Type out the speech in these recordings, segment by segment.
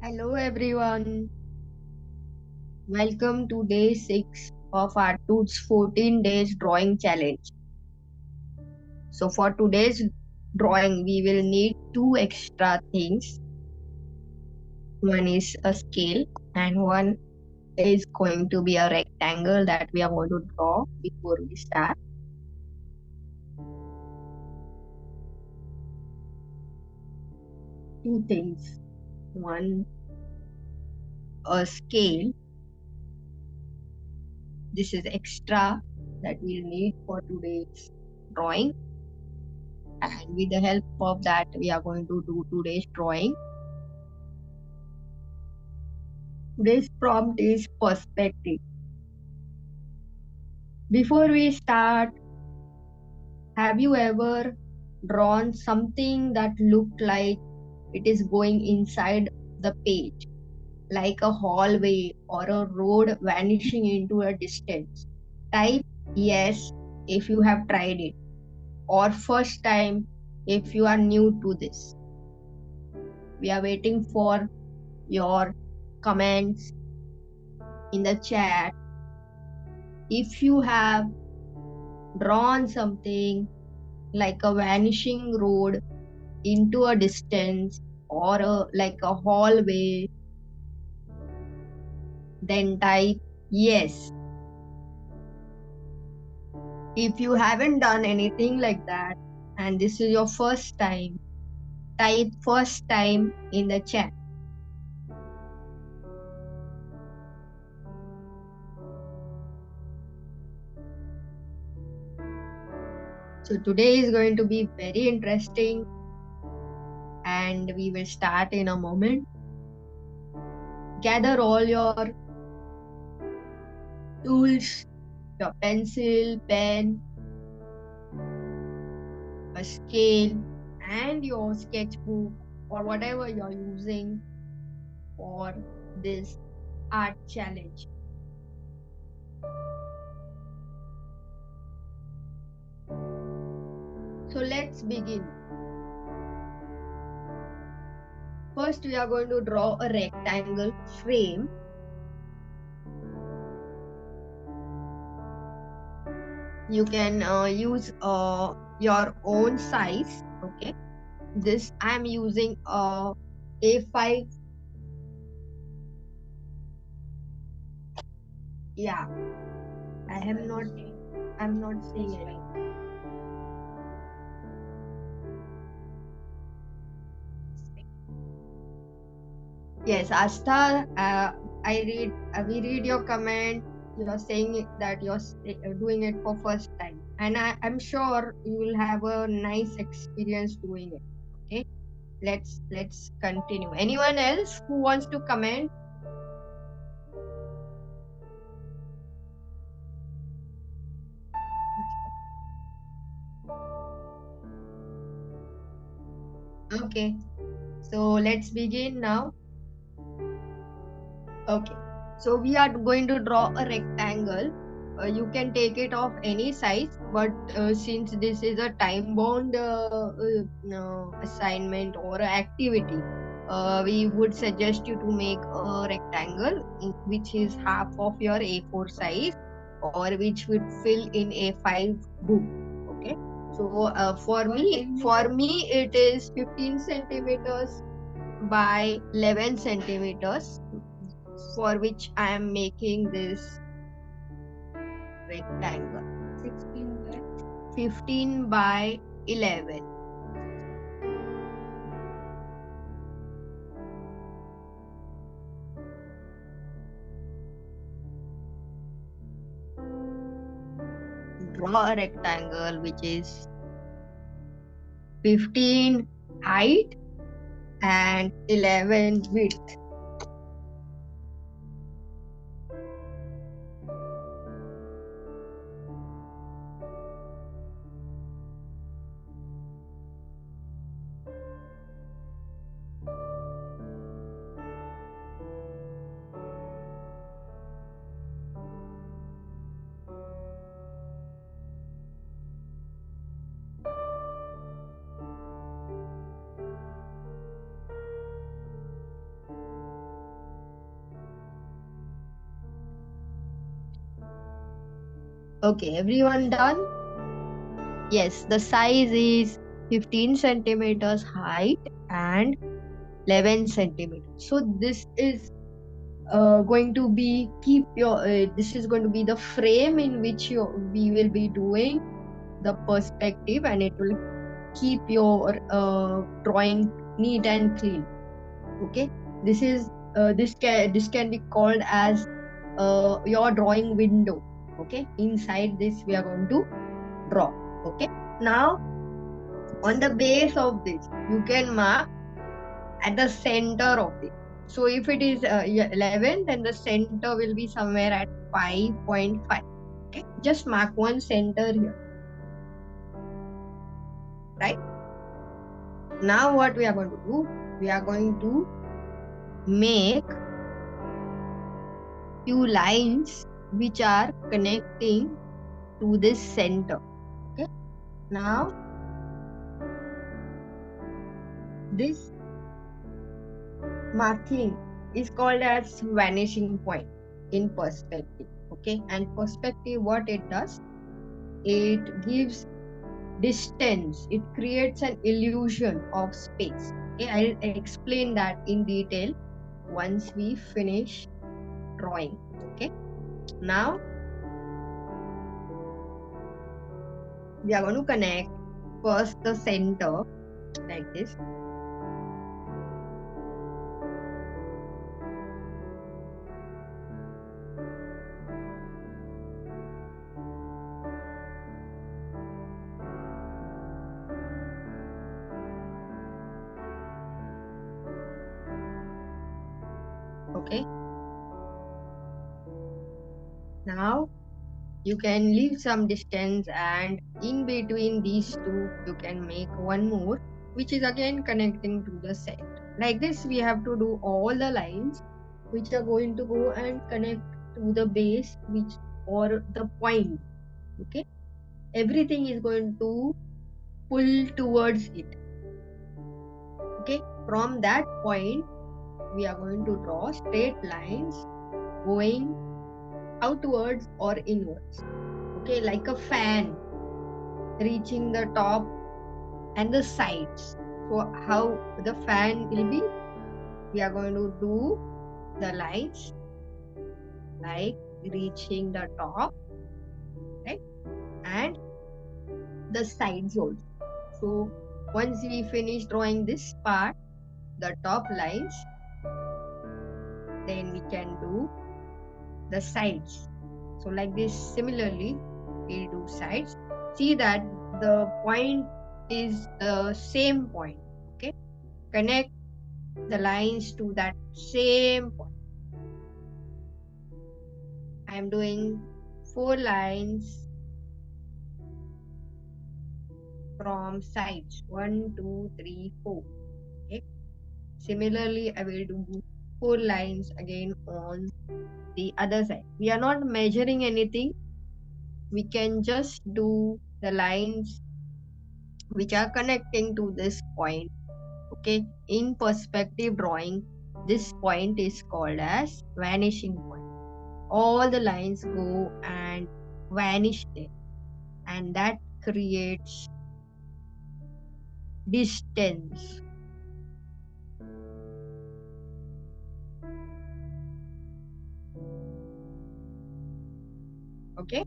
Hello everyone, welcome to day 6 of Art-Tuts 14 days drawing challenge. So for today's drawing we will need two extra things. One is a scale and one is going to be a rectangle that we are going to draw before we start. Two things. One, a scale. This is extra that we'll need for today's drawing. And with the help of that we are going to do today's drawing. Today's prompt is perspective. Before we start, have you ever drawn something that looked like it is going inside the page, like a hallway or a road vanishing into a distance? Type yes if you have tried it, or first time if you are new to this. We are waiting for your comments in the chat. If you have drawn something like a vanishing road into a distance or like a hallway, then type yes. If you haven't done anything like that and this is your first time, type first time in the chat. So today is going to be very interesting and we will start in a moment. Gather all your tools, your pencil, pen, a scale, and your sketchbook or whatever you're using for this art challenge. So let's begin. First, we are going to draw a rectangle frame. You can use your own size. Okay, this I'm using A5. Yeah, I'm not seeing any. Yes, Asta, we read your comment. You're saying that you're doing it for first time, and I'm sure you will have a nice experience doing it. Okay, let's continue. Anyone else who wants to comment? Okay, so let's begin now. Okay, so we are going to draw a rectangle. You can take it of any size, but since this is a time-bound assignment or activity, we would suggest you to make a rectangle which is half of your A4 size or which would fill in A5 book. Okay, so for me it is 15 centimeters by 11 centimeters, for which I am making this rectangle. 15 by 11. Draw a rectangle which is 15 height and 11 width. Okay, everyone done? Yes, the size is 15 centimeters height and 11 centimeters. So this is going to be this is going to be the frame in which we will be doing the perspective, and it will keep your drawing neat and clean. Okay, this can be called as your drawing window. Okay, inside this we are going to draw. Okay, now on the base of this you can mark at the center of it. So if it is 11, then the center will be somewhere at 5.5. Okay, just mark one center here. Right, now what we are going to do, we are going to make few lines which are connecting to this center. Okay, now this marking is called as vanishing point in perspective. Okay, and perspective, what it does, it gives distance, it creates an illusion of space. Okay, I'll explain that in detail once we finish drawing. Okay, now we are going to connect first the center like this. Okay, now you can leave some distance, and in between these two you can make one more which is again connecting to the center. Like this we have to do all the lines which are going to go and connect to the base, which or the point. Okay, everything is going to pull towards it. Okay, from that point we are going to draw straight lines going outwards or inwards. Okay, like a fan reaching the top and the sides. So how the fan will be, we are going to do the lines like reaching the top, right, and the sides also. So once we finish drawing this part, the top lines, then we can do the sides. So like this, similarly we'll do sides. See that the point is the same point. Okay, connect the lines to that same point. I am doing 4 lines from sides, 1 2 3 4. Okay, similarly I will do 4 lines again on the other side. We are not measuring anything, we can just do the lines which are connecting to this point. Okay, in perspective drawing, this point is called as vanishing point. All the lines go and vanish there, and that creates distance. Okay,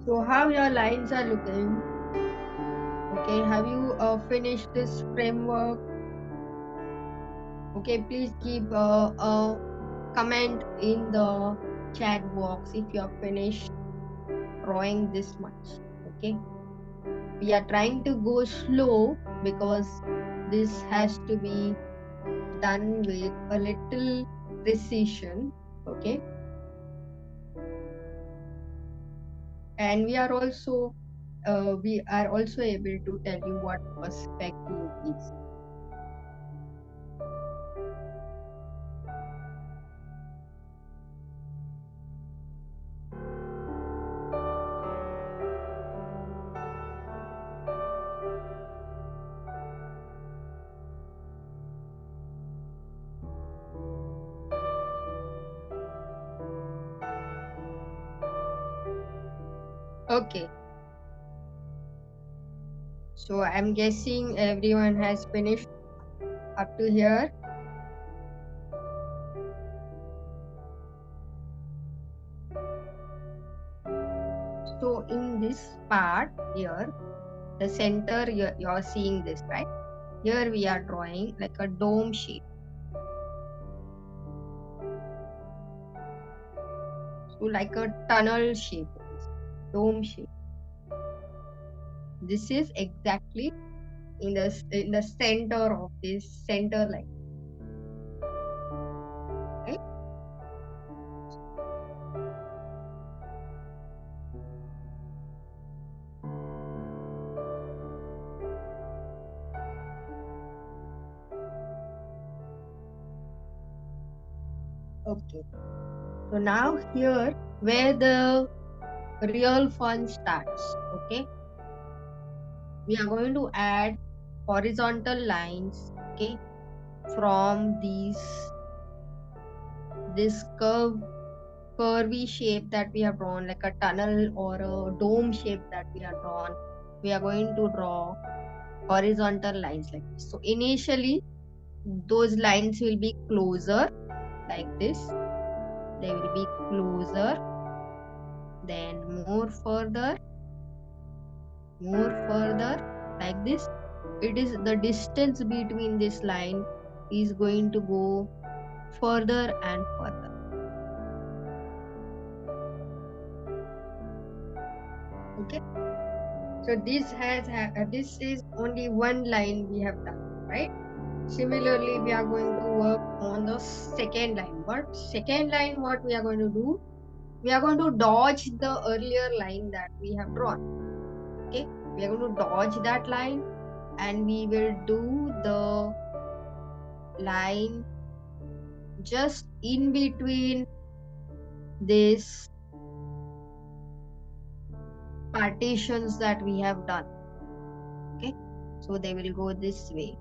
so how your lines are looking? Okay, have you finished this framework? Okay, please keep a comment in the chat box if you have finished drawing this much. Okay, we are trying to go slow because this has to be done with a little precision. Okay, and we are also able to tell you what perspective is. Okay, so I'm guessing everyone has finished up to here. So in this part here, the center, you're seeing this, right? Here we are drawing like a dome shape. So like a tunnel shape, dome shape. This is exactly in the center of this center line, right? Okay. So now here where the real fun starts. Okay, we are going to add horizontal lines. Okay, from this curvy shape that we have drawn, like a tunnel or a dome shape that we have drawn, we are going to draw horizontal lines like this. So initially those lines will be closer like this. They will be closer, then more further like this. It is the distance between this line is going to go further and further. Okay, so this is only one line we have done, right? Similarly, we are going to work on the second line. But second line, what we are going to do, we are going to dodge the earlier line that we have drawn. Okay, we are going to dodge that line, and we will do the line just in between these partitions that we have done. Okay, so they will go this way.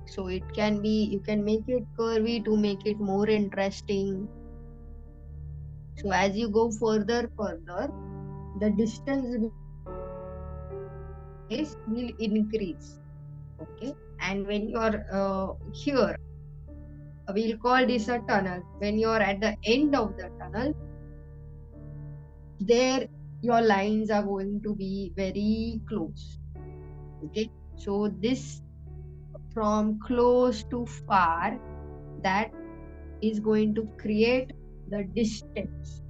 So it can be, you can make it curvy to make it more interesting. So as you go further, the distance will increase. Okay, and when you are here, we'll call this a tunnel. When you are at the end of the tunnel, there your lines are going to be very close. Okay, so this from close to far, that is going to create the distance.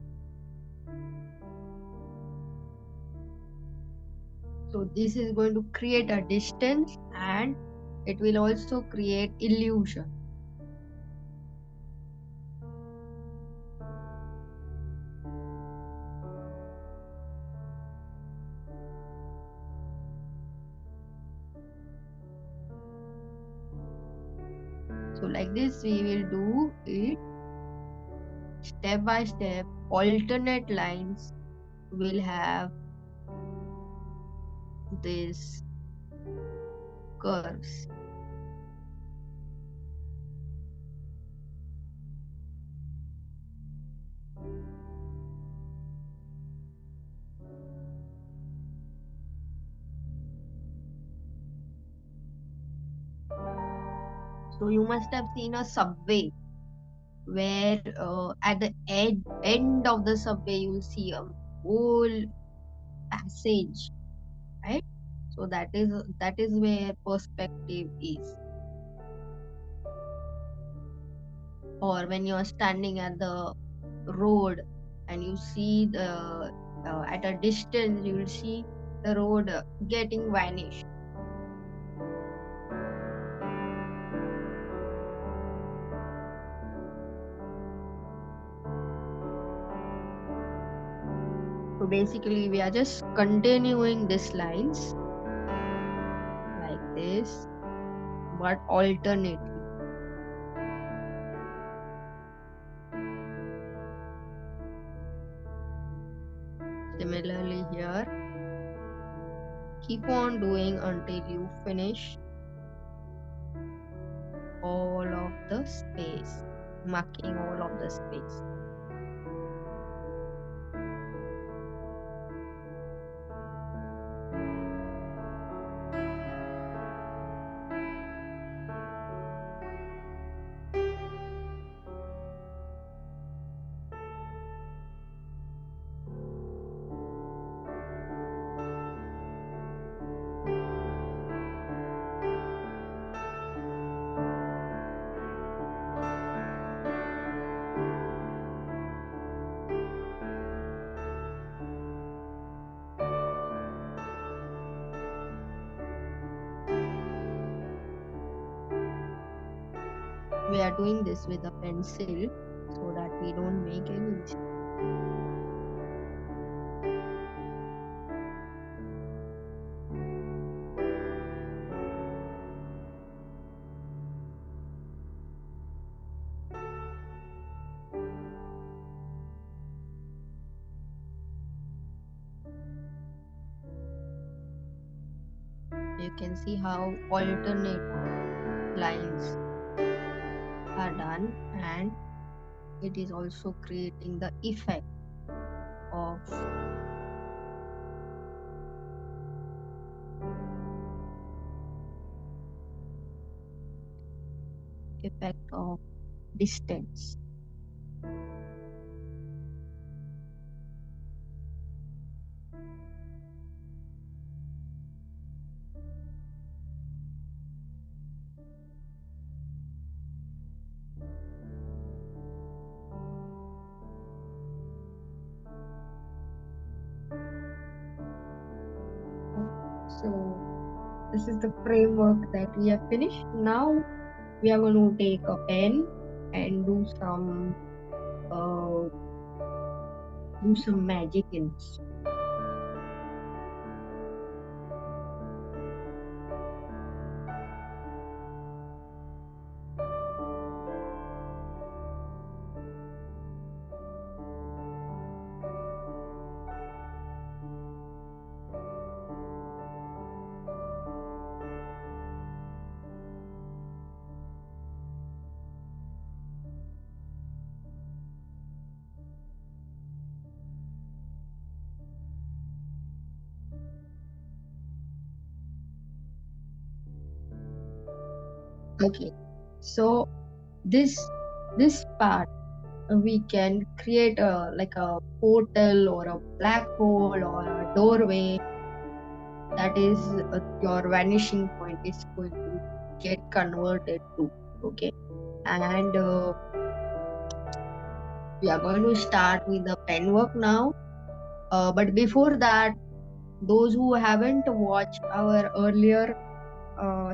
So this is going to create a distance, and it will also create illusion. So like this we will do it step by step. Alternate lines will have these curves. So you must have seen a subway where at the end of the subway you will see a whole passage, right? So that is where perspective is. Or when you are standing at the road and you see the at a distance you will see the road getting vanished. So basically we are just continuing these lines like this, but alternately. Similarly here, keep on doing until you finish all of the space, marking all of the space. we are doing this with a pencil so that we don't make any mistake. You can see how alternate lines are done, and it is also creating the of effect of distance. So this is the framework that we have finished. Now we are going to take a pen and uh, do some magic in this. Okay, so this part we can create a like a portal or a black hole or a doorway. That is your vanishing point is going to get converted to. Okay, and we are going to start with the pen work now. But before that, those who haven't watched our earlier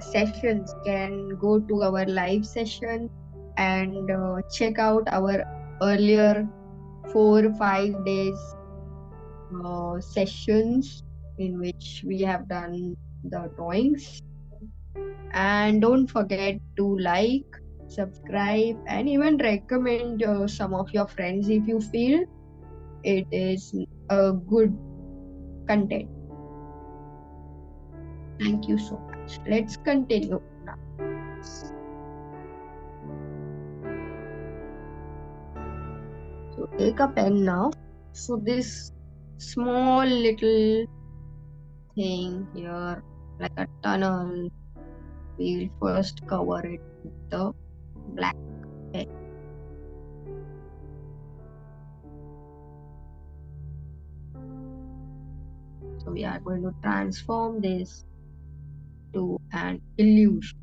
sessions can go to our live session and check out our earlier 4 or 5 days sessions in which we have done the drawings. And don't forget to like, subscribe, and even recommend some of your friends if you feel it is a good content. Thank you so much. Let's continue now. So take a pen now. So this small little thing here, like a tunnel, we'll first cover it with the black pen. So we are going to transform this to an illusion.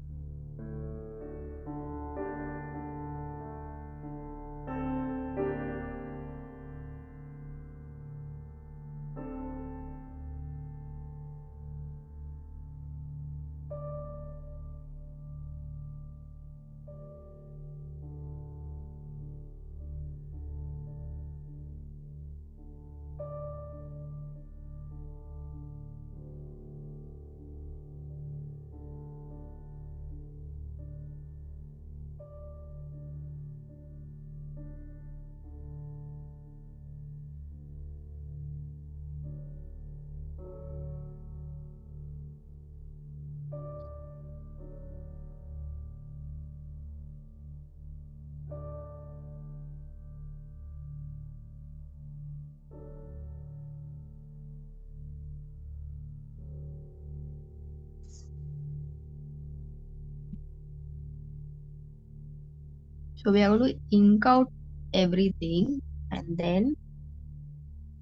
So we are going to ink out everything, and then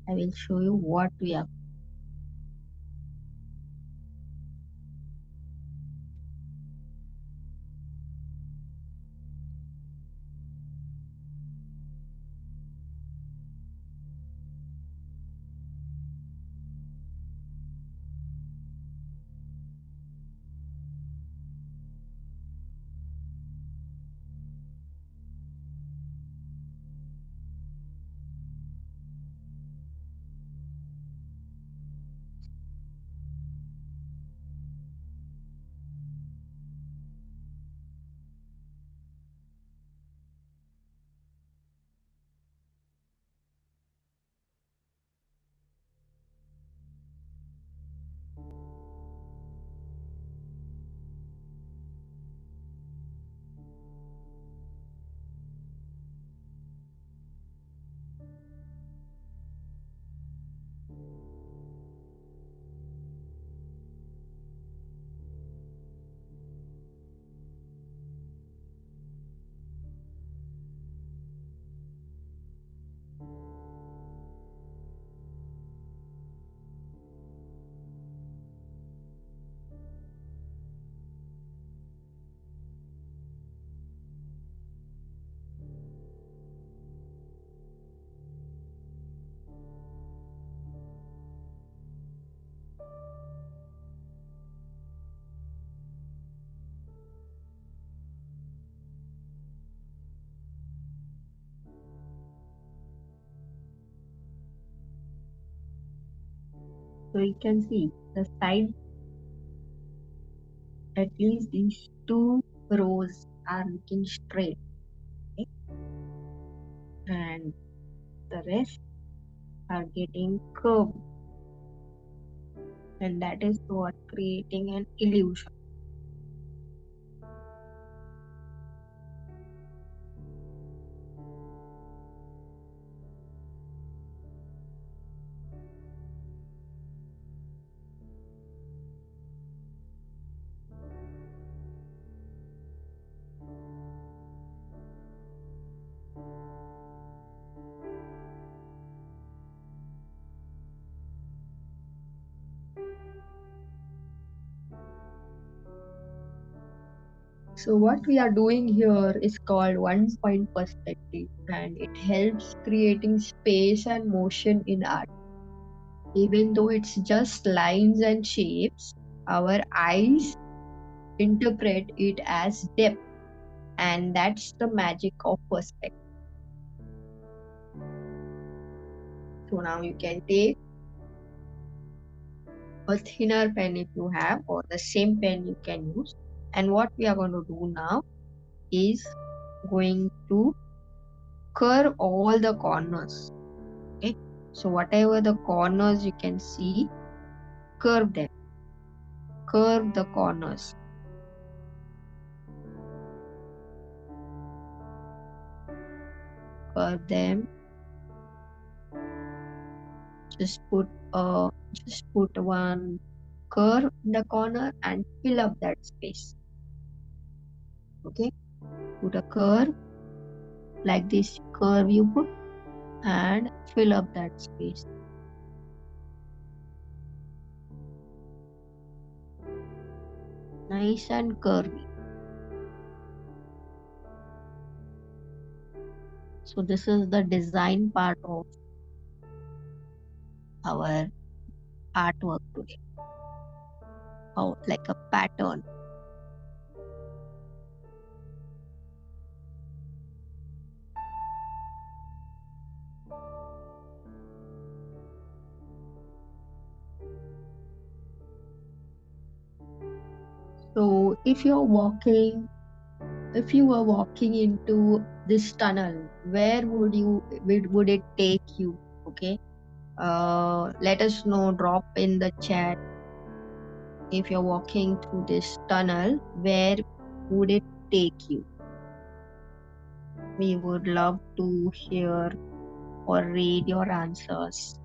I will show you what we have. So you can see the side, at least these two rows are looking straight, okay? And the rest are getting curved, and that is what creating an illusion. So what we are doing here is called one point perspective, and it helps creating space and motion in art. Even though it's just lines and shapes, our eyes interpret it as depth, and that's the magic of perspective. So now you can take a thinner pen if you have, or the same pen you can use. And what we are going to do now is going to curve all the corners. Okay, so whatever the corners you can see, curve them, curve the corners, curve them. Just put one curve in the corner and fill up that space. Okay, put a curve like this curve you put and fill up that space. Nice and curvy. So this is the design part of our artwork today. Oh, like a pattern. So if you were walking into this tunnel, where would it take you? Okay. Let us know, drop in the chat. If you're walking through this tunnel, where would it take you? We would love to hear or read your answers.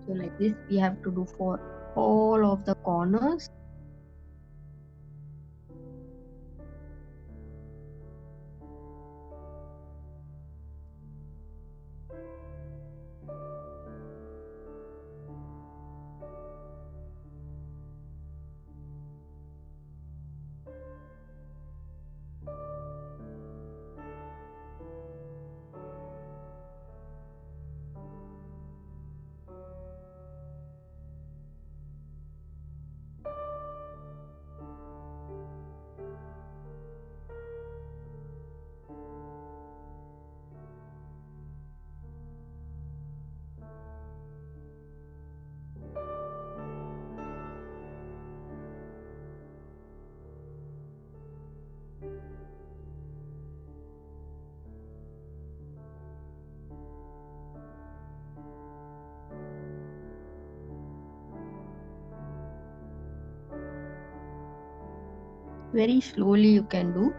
So like this we have to do for all of the corners. Very slowly you can do,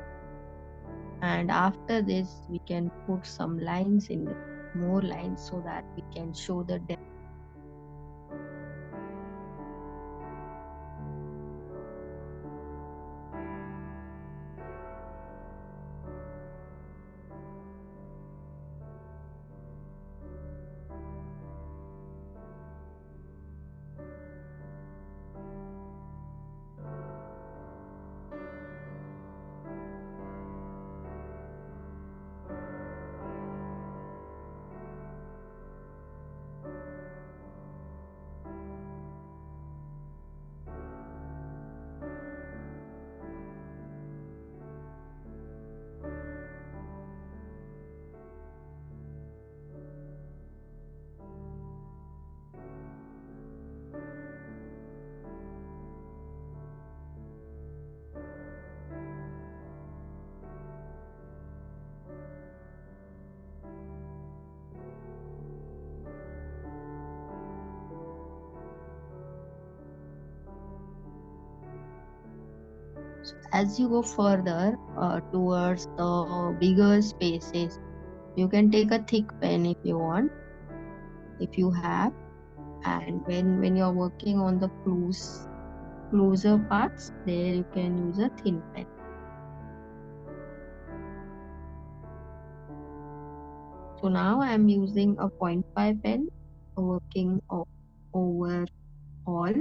and after this we can put some lines in it, more lines, so that we can show the depth. As you go further towards the bigger spaces, you can take a thick pen if you want, if you have. And when you're working on the closer parts, there you can use a thin pen. So now I'm using a 0.5 pen, working over all.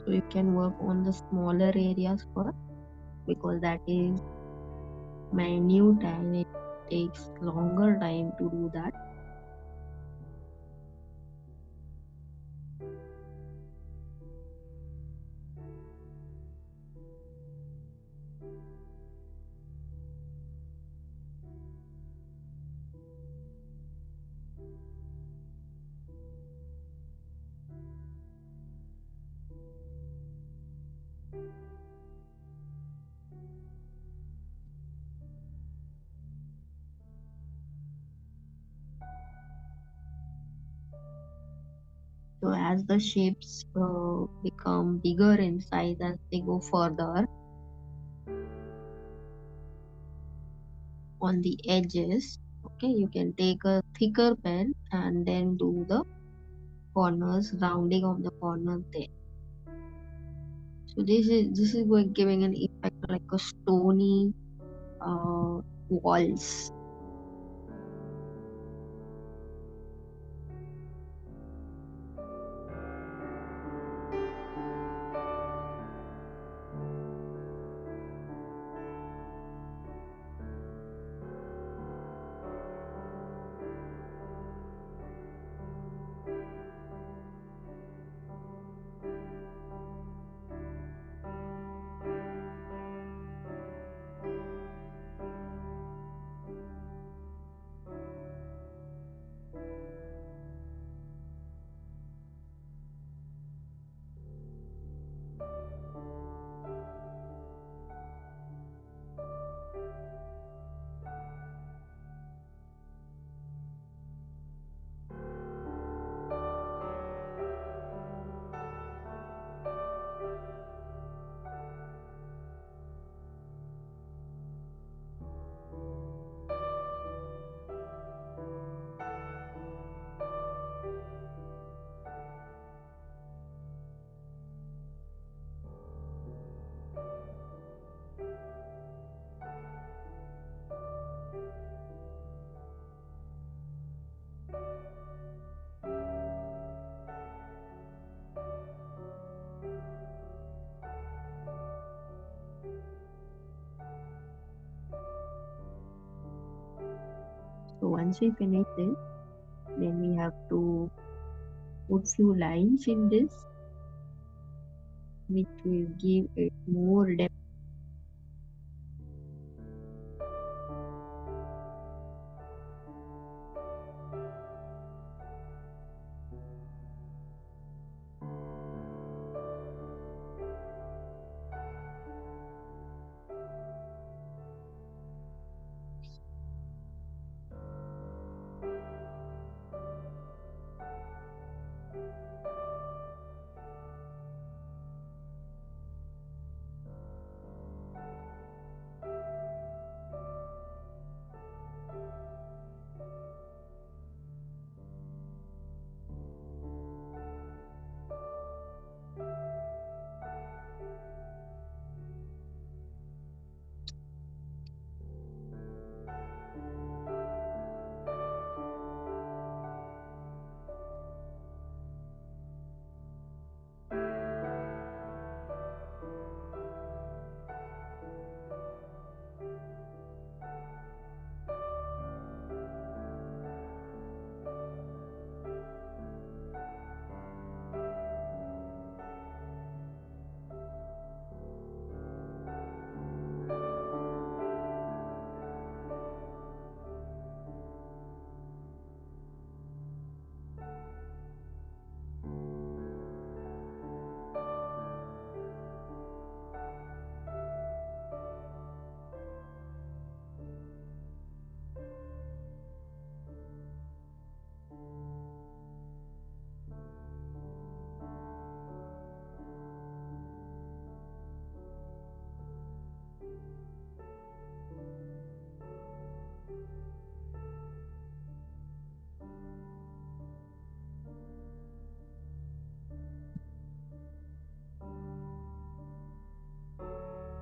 So you can work on the smaller areas first, because that is minute and it takes longer time to do that. So as the shapes become bigger in size as they go further on the edges, okay, you can take a thicker pen and then do the corners, rounding of the corners there. So this is going giving an effect like a stony walls. So once we finish this, then we have to put few lines in this, which will give it more depth.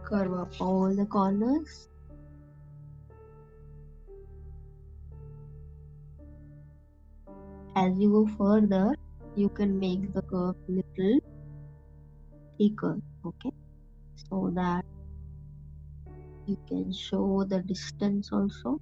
Curve up all the corners. As you go further, you can make the curve little thicker, okay, so that you can show the distance also.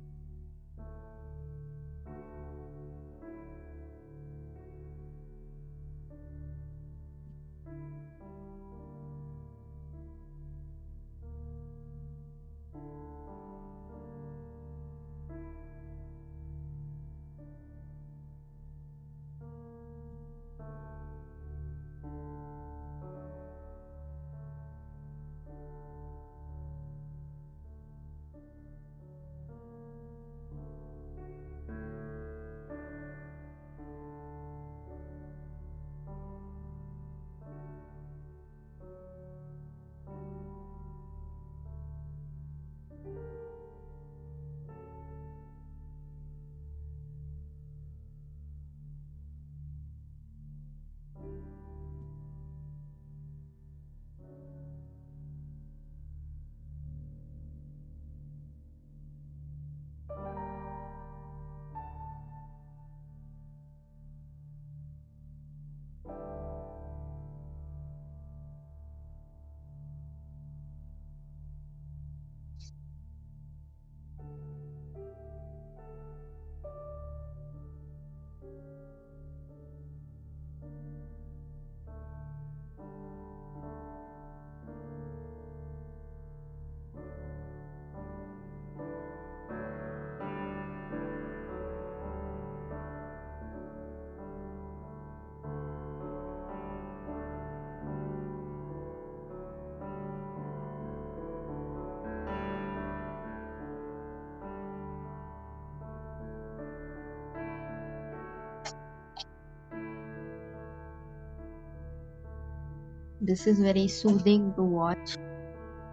This is very soothing to watch.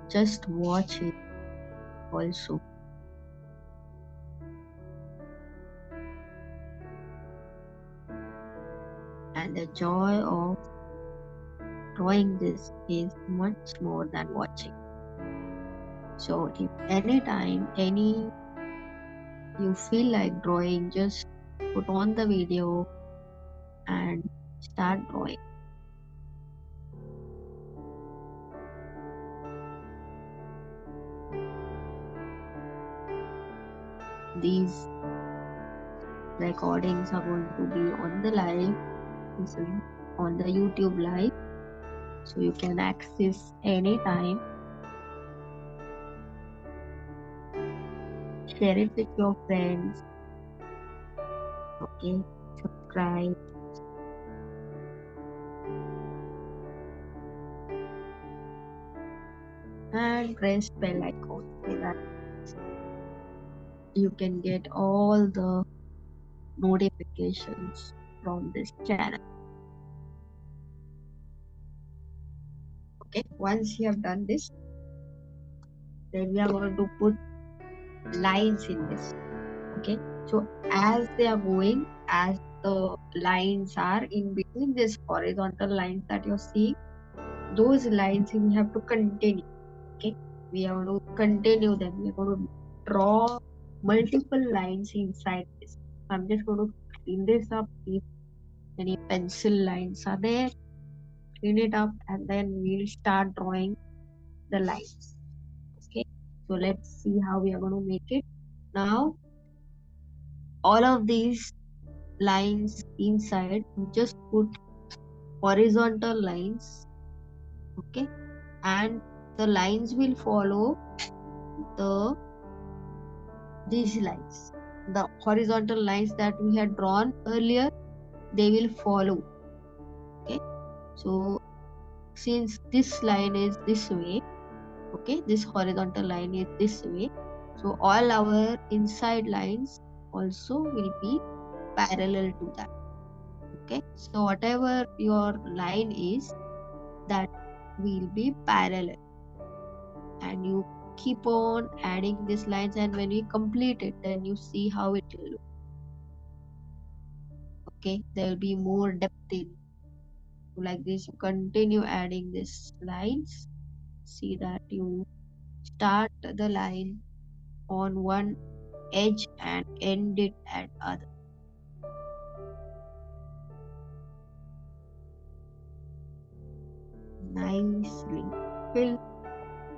Just watch it also. And the joy of drawing this is much more than watching. So if anytime you feel like drawing, just put on the video and start drawing. These recordings are going to be on the live, this is on the YouTube live, so you can access anytime. Share it with your friends. Okay, subscribe. And press bell icon so that you can get all the notifications from this channel. Okay, once you have done this, then we are going to put lines in this. Okay, so as they are going, as the lines are in between this horizontal lines that you're seeing, those lines we have to continue. Okay, we have to continue them. We are going to draw multiple lines inside this. I'm just going to clean this up. If any pencil lines are there, clean it up, and then we'll start drawing the lines. Okay, so let's see how we are going to make it. Now all of these lines inside, we just put horizontal lines. Okay, and the lines will follow the these lines. The horizontal lines that we had drawn earlier, they will follow. Okay, so since this line is this way, okay, this horizontal line is this way, so all our inside lines also will be parallel to that. Okay, so whatever your line is, that will be parallel, and you keep on adding these lines, and when you complete it, then you see how it will look. Okay, there will be more depth in. So like this, you continue adding these lines. See that you Start the line on one edge and end it at other. Nicely. Fill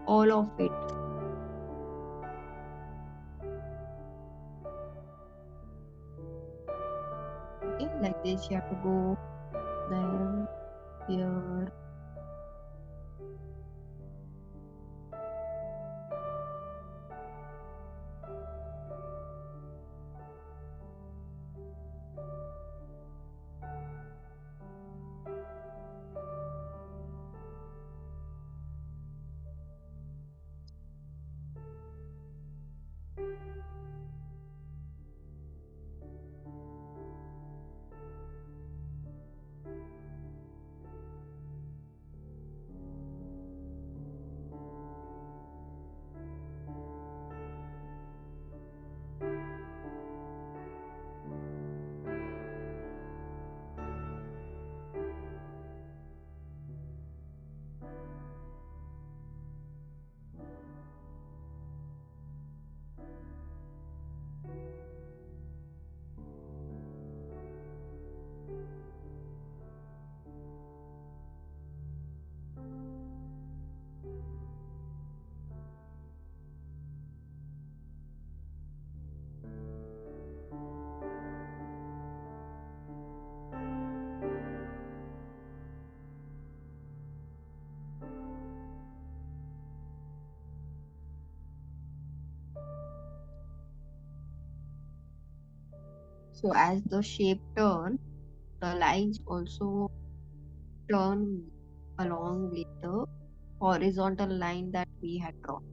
all of it. Okay, like this you have to go there, here. So as the shape turn, the lines also turn along with the horizontal line that we had drawn.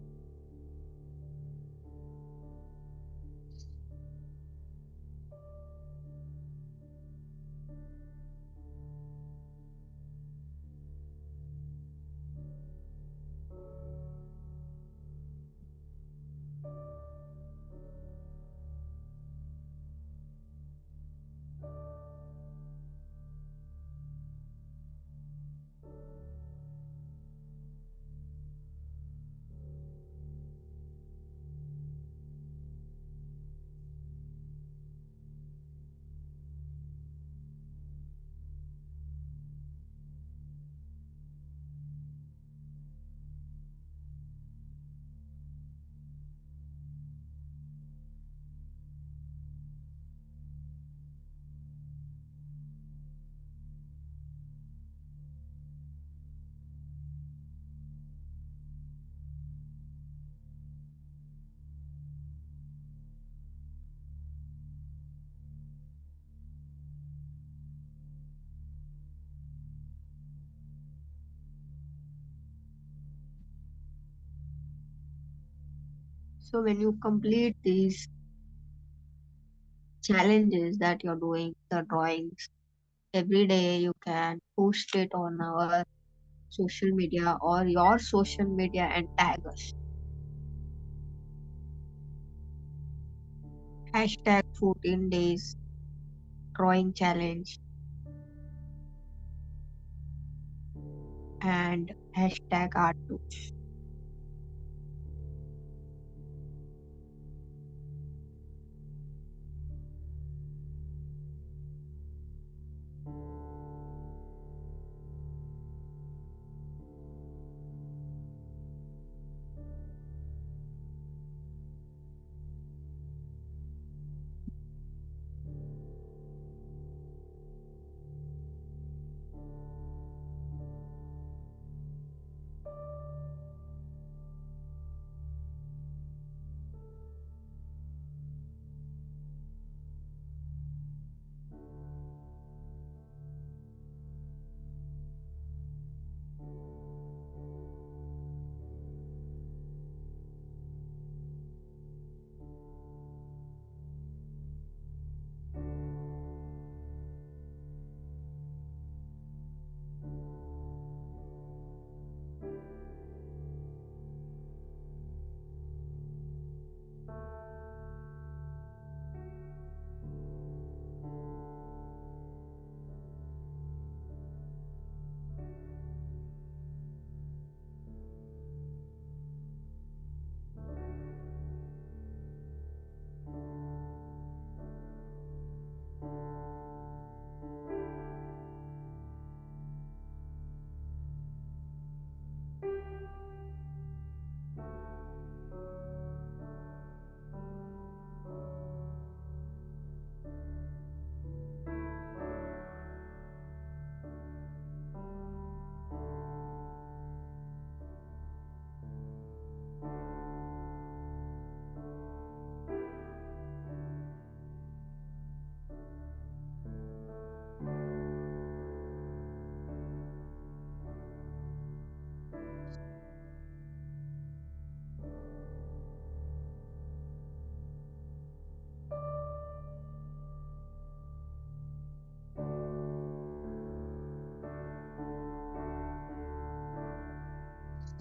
So when you complete these challenges that you're doing, the drawings, every day you can post it on our social media or your social media and tag us. Hashtag 14 days drawing challenge and hashtag Art-Tuts.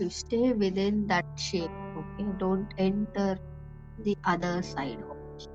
You stay within that shape, okay? Don't enter the other side of it.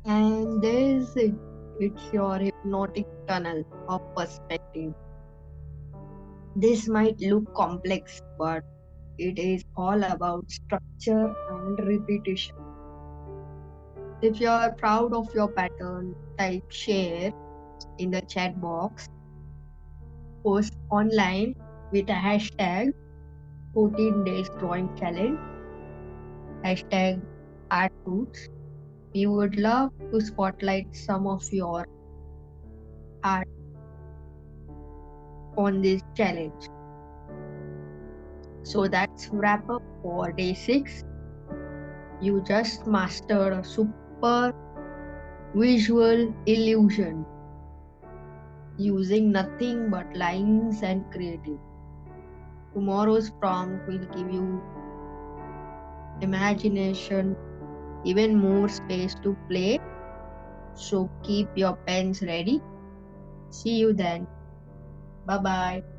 And there's it. It's your hypnotic tunnel of perspective. This might look complex, but it is all about structure and repetition. If you are proud of your pattern, type share in the chat box, post online with a hashtag 14 days drawing challenge, hashtag Art-Tuts. We would love to spotlight some of your art on this challenge. So that's wrap up for day 6. You just mastered a super visual illusion using nothing but lines and creativity. Tomorrow's prompt will give you imagination, even more space to play. So keep your pens ready. See you then. Bye bye.